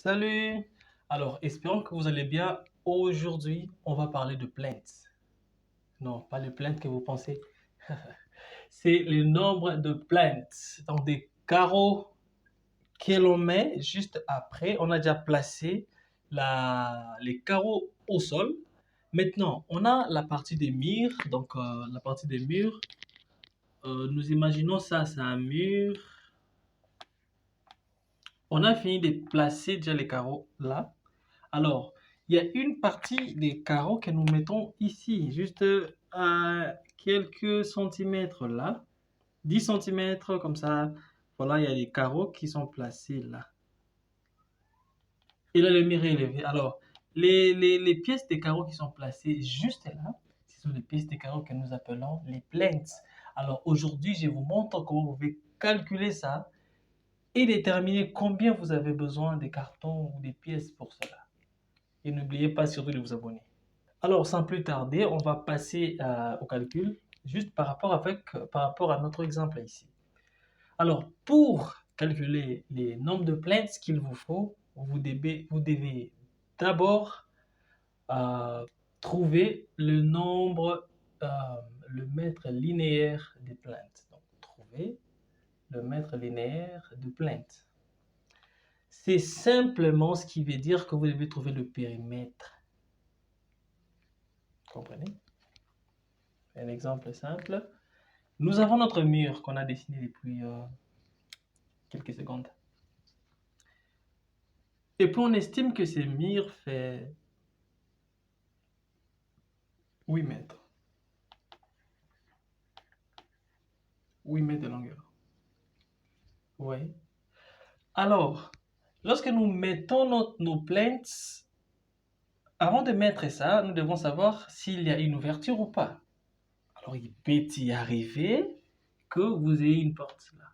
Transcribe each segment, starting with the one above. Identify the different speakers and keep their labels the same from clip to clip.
Speaker 1: Salut! Alors, espérons que vous allez bien. Aujourd'hui, on va parler de plaintes. Non, pas les plaintes que vous pensez. C'est le nombre de plaintes. Donc, des carreaux que l'on met juste après. On a déjà placé les carreaux au sol. Maintenant, on a la partie des murs. Donc, la partie des murs, nous imaginons ça, c'est un mur. On a fini de placer déjà les carreaux là. Alors, il y a une partie des carreaux que nous mettons ici, juste à quelques centimètres là, 10 centimètres comme ça. Voilà, il y a des carreaux qui sont placés là. Et là, le mur est élevé. Alors, les pièces des carreaux qui sont placées juste là, ce sont les pièces des carreaux que nous appelons les plaintes. Alors, aujourd'hui, je vous montre comment vous pouvez calculer ça et déterminer combien vous avez besoin de cartons ou des pièces pour cela. Et n'oubliez pas surtout de vous abonner. Alors, sans plus tarder, on va passer au calcul, juste par rapport à notre exemple ici. Alors, pour calculer les nombres de plaintes qu'il vous faut, vous devez d'abord euh, trouver le nombre, euh, le mètre linéaire des plaintes. Donc, trouver le mètre linéaire de plaintes. C'est simplement ce qui veut dire que vous devez trouver le périmètre. Comprenez? Un exemple simple. Nous avons notre mur qu'on a dessiné depuis quelques secondes. Et puis on estime que ce mur fait 8 mètres. 8 mètres de longueur. Oui. Alors, lorsque nous mettons nos plaintes, avant de mettre ça, nous devons savoir s'il y a une ouverture ou pas. Alors, il peut y arriver que vous ayez une porte là.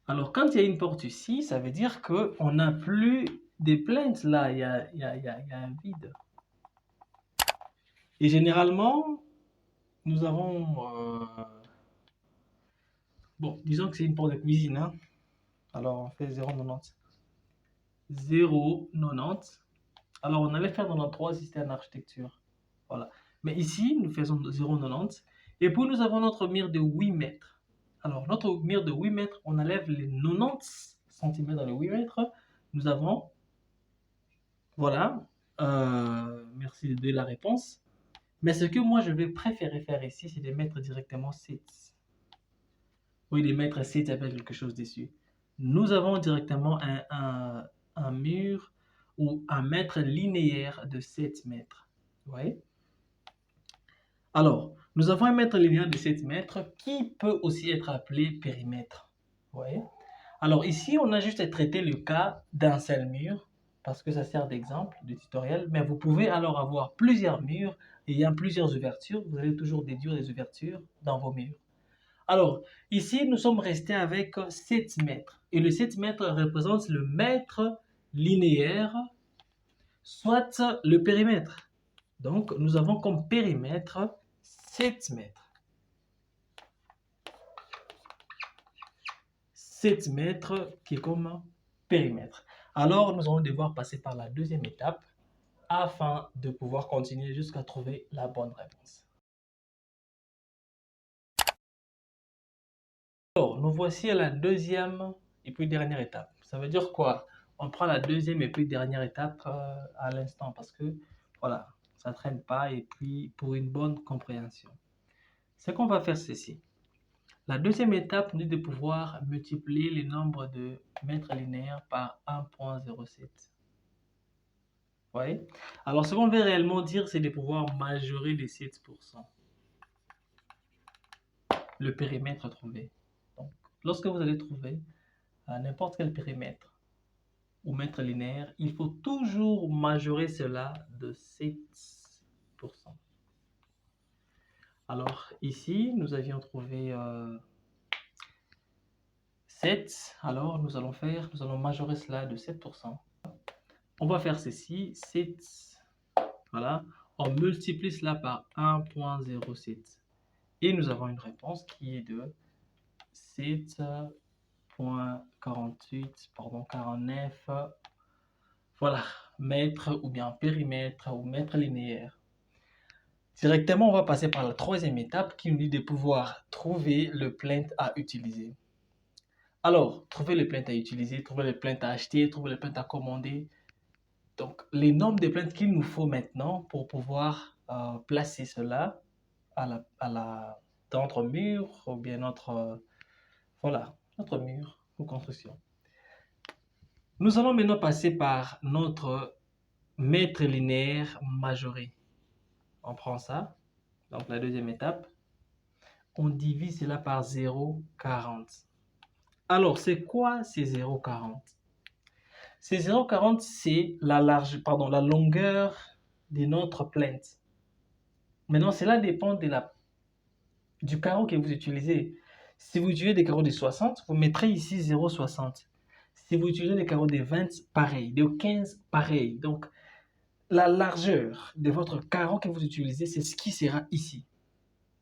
Speaker 1: Alors, quand il y a une porte ici, ça veut dire qu'on n'a plus des plaintes là, il y a un vide. Et généralement, nous avons... bon, disons que c'est une porte de cuisine. Hein. Alors, on fait 0,90. 0,90. Alors, on allait faire 93 si c'était en architecture. Voilà. Mais ici, nous faisons 0,90. Et puis, nous avons notre mur de 8 mètres. Alors, notre mur de 8 mètres, on enlève les 90 cm dans les 8 mètres. Nous avons... Voilà. Merci de la réponse. Mais ce que moi, je vais préférer faire ici, c'est de mettre directement 7. Oui, de mettre 7 avec quelque chose dessus. Nous avons directement un mur ou un mètre linéaire de 7 mètres. Vous voyez? Alors, nous avons un mètre linéaire de 7 mètres qui peut aussi être appelé périmètre. Vous voyez? Alors ici, on a juste traité le cas d'un seul mur parce que ça sert d'exemple de tutoriel, mais vous pouvez alors avoir plusieurs murs ayant plusieurs ouvertures. Vous allez toujours déduire les ouvertures dans vos murs. Alors, ici, nous sommes restés avec 7 mètres. Et le 7 mètres représente le mètre linéaire, soit le périmètre. Donc, nous avons comme périmètre 7 mètres. 7 mètres qui est comme périmètre. Alors, nous allons devoir passer par la deuxième étape afin de pouvoir continuer jusqu'à trouver la bonne réponse. Alors, nous voici à la deuxième et puis dernière étape. Ça veut dire quoi? On prend la deuxième et puis dernière étape à l'instant parce que, voilà, ça ne traîne pas et puis pour une bonne compréhension. Ce qu'on va faire, c'est ceci. La deuxième étape nous dit de pouvoir multiplier le nombre de mètres linéaires par 1,07. Vous voyez? Alors, ce qu'on veut réellement dire, c'est de pouvoir majorer les 7%. Le périmètre trouvé. Donc, lorsque vous allez trouver n'importe quel périmètre ou mètre linéaire, il faut toujours majorer cela de 7%. Alors, ici, nous avions trouvé 7. Alors, nous allons majorer cela de 7%. On va faire ceci, 7, voilà, on multiplie cela par 1,07. Et nous avons une réponse qui est de 7,07. 18.48, pardon, 49, voilà, mètres ou bien périmètre ou mètre linéaire. Directement, on va passer par la troisième étape qui nous dit de pouvoir trouver le plainte à utiliser. Alors, trouver le plainte à utiliser, trouver le plainte à acheter, trouver le plainte à commander. Donc, les nombres de plaintes qu'il nous faut maintenant pour pouvoir placer cela dans notre mur ou bien voilà, notre mur ou construction. Nous allons maintenant passer par notre mètre linéaire majoré. On prend ça, donc la deuxième étape. On divise cela par 0,40. Alors, c'est quoi ces 0,40? Ces 0,40, c'est la longueur de notre plainte. Maintenant, cela dépend du carreau que vous utilisez. Si vous utilisez des carreaux de 60, vous mettrez ici 0,60. Si vous utilisez des carreaux de 20, pareil. De 15, pareil. Donc, la largeur de votre carreau que vous utilisez, c'est ce qui sera ici.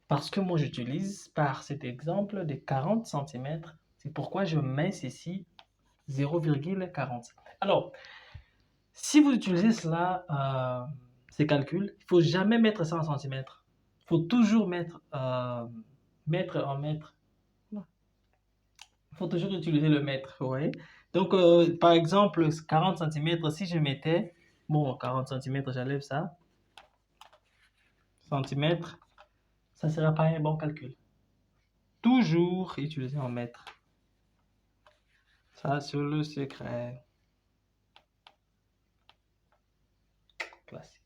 Speaker 1: Parce que moi, j'utilise par cet exemple de 40 cm. C'est pourquoi je mets ici 0,40. Alors, si vous utilisez cela, ces calculs, il ne faut jamais mettre ça en centimètres. Il faut toujours mettre mètre en mètre. Il faut toujours utiliser le mètre. Vous voyez? Donc, par exemple, 40 cm, si je mettais, bon, 40 cm, j'enlève ça, centimètres, ça ne sera pas un bon calcul. Toujours utiliser en mètres. Ça, c'est le secret. Classique.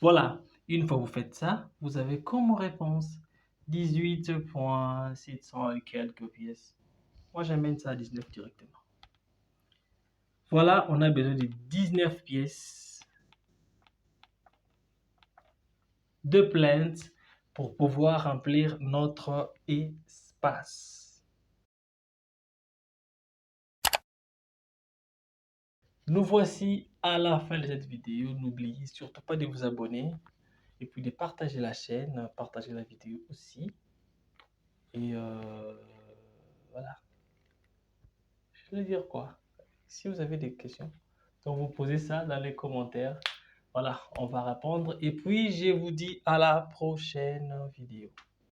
Speaker 1: Voilà, une fois que vous faites ça, vous avez comme réponse 18.700 et quelques pièces. Moi, j'amène ça à 19 directement. Voilà, on a besoin de 19 pièces de plainte pour pouvoir remplir notre espace. Nous voici à la fin de cette vidéo. N'oubliez surtout pas de vous abonner et puis de partager la chaîne, partager la vidéo aussi. Et voilà. Je veux dire quoi? Si vous avez des questions, donc vous posez ça dans les commentaires. Voilà, on va répondre. Et puis, je vous dis à la prochaine vidéo.